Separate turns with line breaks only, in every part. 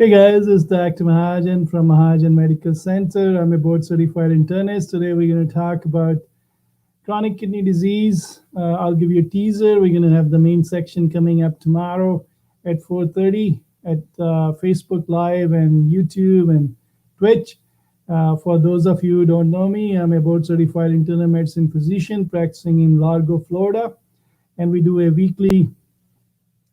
Hey guys, it's Dr. Mahajan from Mahajan Medical Center. I'm a board certified internist. Today we're going to talk about chronic kidney disease. I'll give you a teaser. We're going to have the main section coming up tomorrow at 4:30 at Facebook Live and YouTube and Twitch. For those of you who don't know me, I'm a board certified internal medicine physician practicing in Largo, Florida, and we do a weekly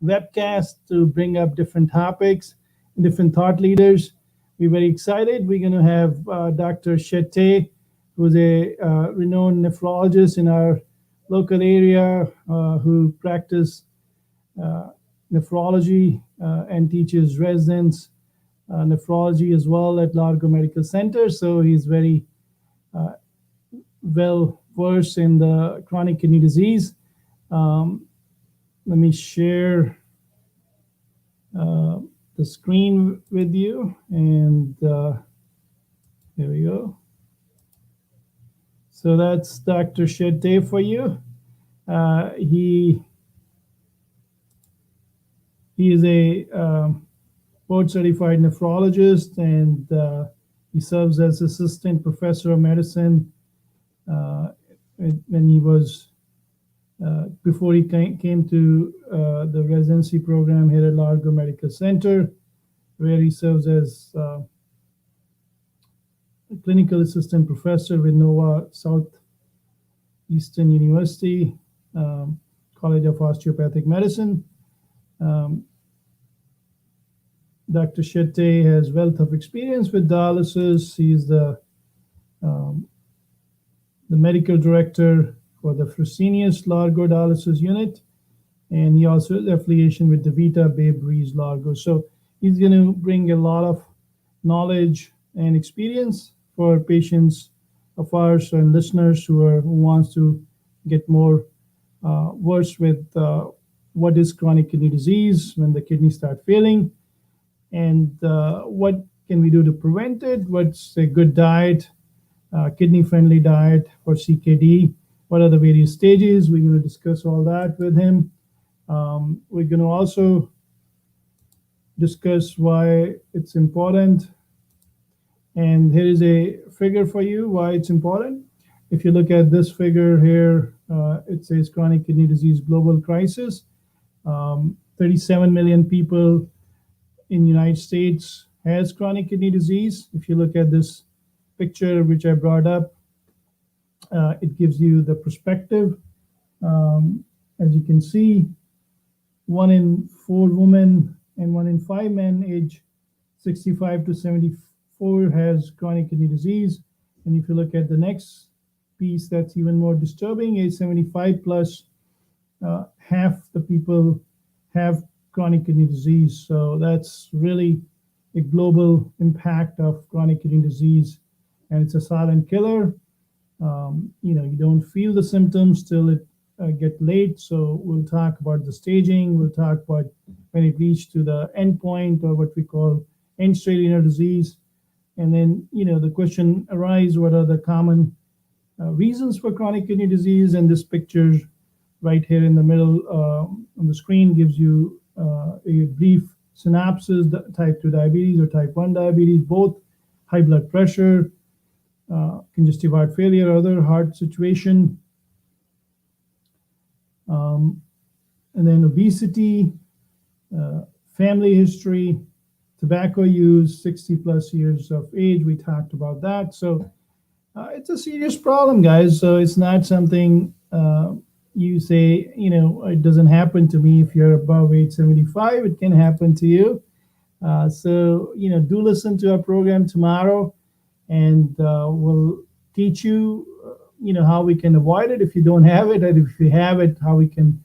webcast to bring up different topics, different thought leaders. We're very excited. We're going to have Dr. Shetty, who's a renowned nephrologist in our local area who practice uh, nephrology and teaches residents nephrology as well at Largo Medical Center. So he's very uh, well versed in the chronic kidney disease. Um, Let me share uh, the screen with you, and there we go. So that's Dr. Shetty for you. He is a board certified nephrologist, and he serves as assistant professor of medicine uh, when he was before he came to the residency program here at Largo Medical Center, where he serves as a clinical assistant professor with Nova Southeastern University, College of Osteopathic Medicine. Um, Dr. Shetty has wealth of experience with dialysis. He's um, the medical director for the Fresenius Largo Dialysis Unit, and he also has affiliation with DaVita Babe Ruiz Largo. So he's going to bring a lot of knowledge and experience for patients of ours and listeners who wants to get more versed with what is chronic kidney disease when the kidneys start failing, and what can we do to prevent it. What's a good diet, kidney-friendly diet for CKD? What are the various stages? We're going to discuss all that with him. We're going to also discuss why it's important. And here is a figure for you why it's important. If you look at this figure here, it says chronic kidney disease global crisis. 37 million people in the United States has chronic kidney disease. If you look at this picture, which I brought up, it gives you the perspective. As you can see, 1 in 4 women and 1 in 5 men age 65 to 74 has chronic kidney disease. And if you look at the next piece, that's even more disturbing. Age 75 plus, half the people have chronic kidney disease. So that's really a global impact of chronic kidney disease, and it's a silent killer. You don't feel the symptoms till it get late. So we'll talk about the staging. We'll talk about when it reached to the end point, or what we call end-stage renal disease. And then, the question arises, what are the common reasons for chronic kidney disease? And this picture right here in the middle on the screen gives you a brief synopsis: type 2 diabetes or type 1 diabetes, both high blood pressure, congestive heart failure, other heart situation, and then obesity, family history, tobacco use, 60 plus years of age. We talked about that. So it's a serious problem, guys. So it's not something you say, it doesn't happen to me. If you're above age 75, it can happen to you. So, do listen to our program tomorrow, and we'll teach you, how we can avoid it if you don't have it, and if you have it, how we can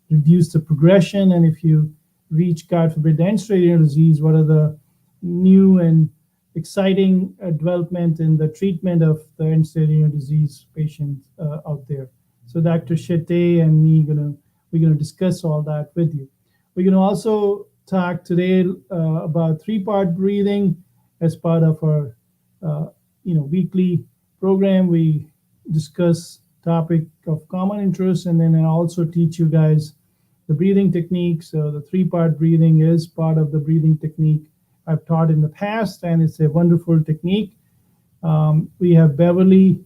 reduce the progression. And if you reach, God forbid, end-stage renal disease, what are the new and exciting development in the treatment of the end-stage renal disease patients out there. So Dr. Shetty and me, we're gonna discuss all that with you. We're gonna also talk today about three-part breathing as part of our weekly program. We discuss topic of common interest, and then I also teach you guys the breathing technique. So the three-part breathing is part of the breathing technique I've taught in the past, and it's a wonderful technique. We have Beverly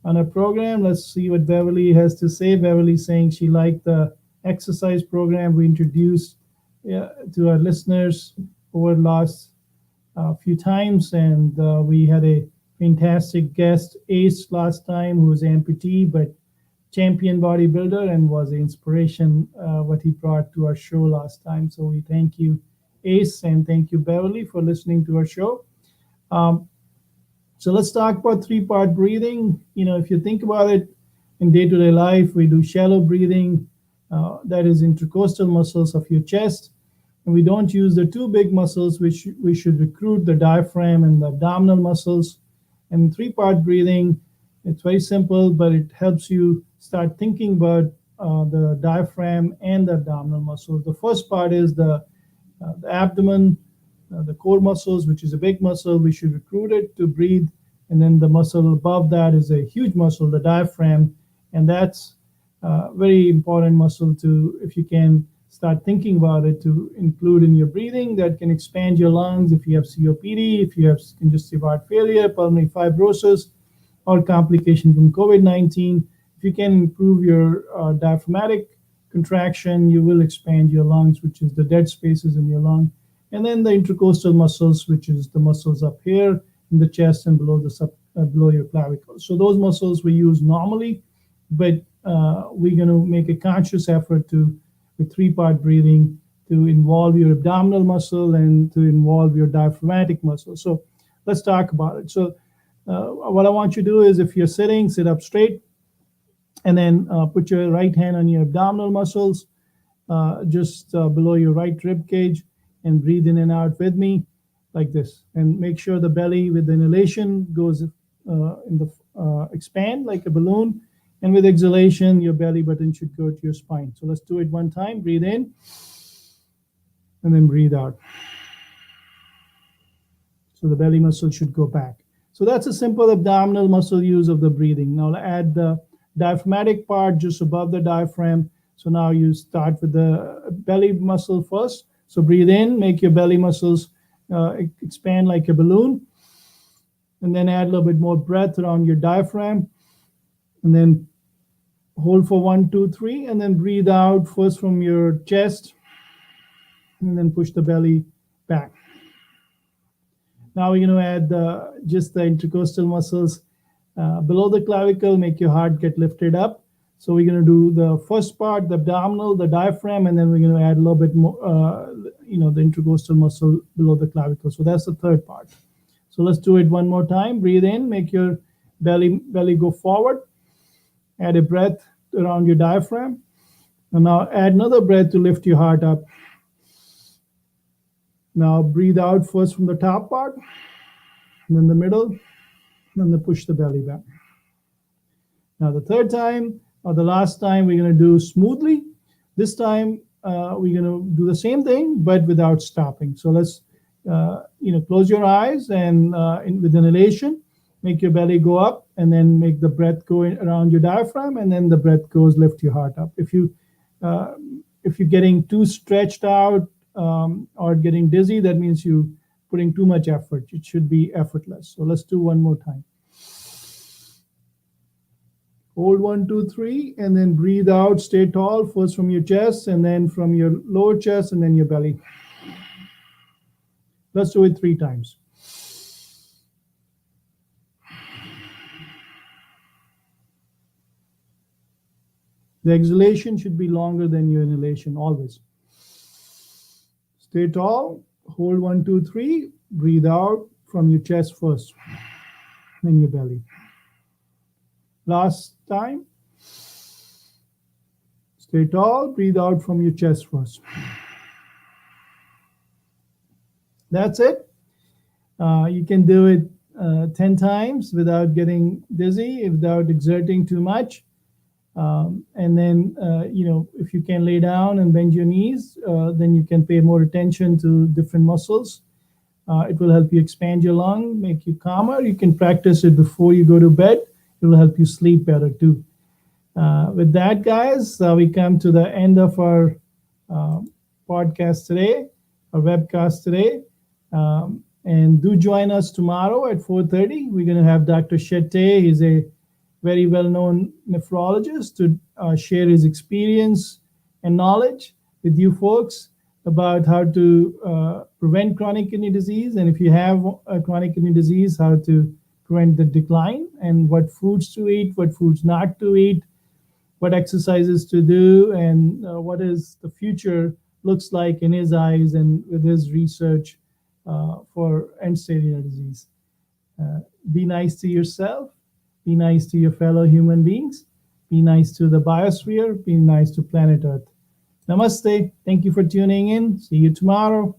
on our program. Let's see what Beverly has to say. Beverly saying she liked the exercise program we introduced to our listeners over the last few times, and we had a fantastic guest, Ace, last time, who was amputee but champion bodybuilder and was an inspiration what he brought to our show last time. So we thank you, Ace, and thank you, Beverly, for listening to our show. Um, so let's talk about three-part breathing. If you think about it, in day-to-day life, we do shallow breathing, that is intercostal muscles of your chest, and we don't use the two big muscles, which we should recruit, the diaphragm and the abdominal muscles. And three-part breathing, it's very simple, but it helps you start thinking about the diaphragm and the abdominal muscles. The first part is the abdomen, the core muscles, which is a big muscle. We should recruit it to breathe. And then the muscle above that is a huge muscle, the diaphragm. And that's a very important muscle to, if you can start thinking about it, to include in your breathing. That can expand your lungs if you have COPD, if you have congestive heart failure, pulmonary fibrosis, or complication from COVID-19. If you can improve your diaphragmatic contraction, you will expand your lungs, which is the dead spaces in your lung. And then the intercostal muscles, which is the muscles up here in the chest and below your clavicle. So those muscles we use normally, but we're going to make a conscious effort to, with three-part breathing, to involve your abdominal muscle and to involve your diaphragmatic muscle. So let's talk about it. So what I want you to do is, if you're sitting, sit up straight, and then put your right hand on your abdominal muscles, just below your right rib cage, and breathe in and out with me like this. And make sure the belly with the inhalation goes expand like a balloon, and with exhalation, your belly button should go to your spine. So let's do it one time. Breathe in, and then breathe out. So the belly muscle should go back. So that's a simple abdominal muscle use of the breathing. Now add the diaphragmatic part just above the diaphragm. So now you start with the belly muscle first. So breathe in, make your belly muscles expand like a balloon, and then add a little bit more breath around your diaphragm, and then hold for 1, 2, 3, and then breathe out first from your chest, and then push the belly back. Now we're going to add just the intercostal muscles below the clavicle, make your heart get lifted up. So we're going to do the first part, the abdominal, the diaphragm, and then we're going to add a little bit more, the intercostal muscle below the clavicle. So that's the third part. So let's do it one more time. Breathe in, make your belly go forward. Add a breath around your diaphragm. And now add another breath to lift your heart up. Now breathe out first from the top part, and then the middle, and then push the belly back. Now the third time, or the last time, we're going to do smoothly. This time we're going to do the same thing, but without stopping. So let's close your eyes, and with inhalation, make your belly go up, and then make the breath go around your diaphragm, and then the breath goes, lift your heart up. If you're getting too stretched out or getting dizzy, that means you're putting too much effort. It should be effortless. So let's do one more time. Hold 1, 2, 3, and then breathe out. Stay tall, first from your chest, and then from your lower chest, and then your belly. Let's do it 3 times. The exhalation should be longer than your inhalation, always. Stay tall, hold 1, 2, 3, breathe out from your chest first, then your belly. Last time. Stay tall, breathe out from your chest first. That's it. You can do it 10 times without getting dizzy, without exerting too much. And then, if you can lay down and bend your knees, then you can pay more attention to different muscles. It will help you expand your lung, make you calmer. You can practice it before you go to bed. It will help you sleep better too. With that, guys, we come to the end of our podcast today, our webcast today. And do join us tomorrow at 4:30. We're going to have Dr. Shetty. He's a very well-known nephrologist to share his experience and knowledge with you folks about how to prevent chronic kidney disease, and if you have a chronic kidney disease, how to prevent the decline, and what foods to eat, what foods not to eat, what exercises to do, and what is the future looks like in his eyes and with his research for end-stage renal disease. Be nice to yourself. Be nice to your fellow human beings. Be nice to the biosphere. Be nice to planet Earth. Namaste. Thank you for tuning in. See you tomorrow.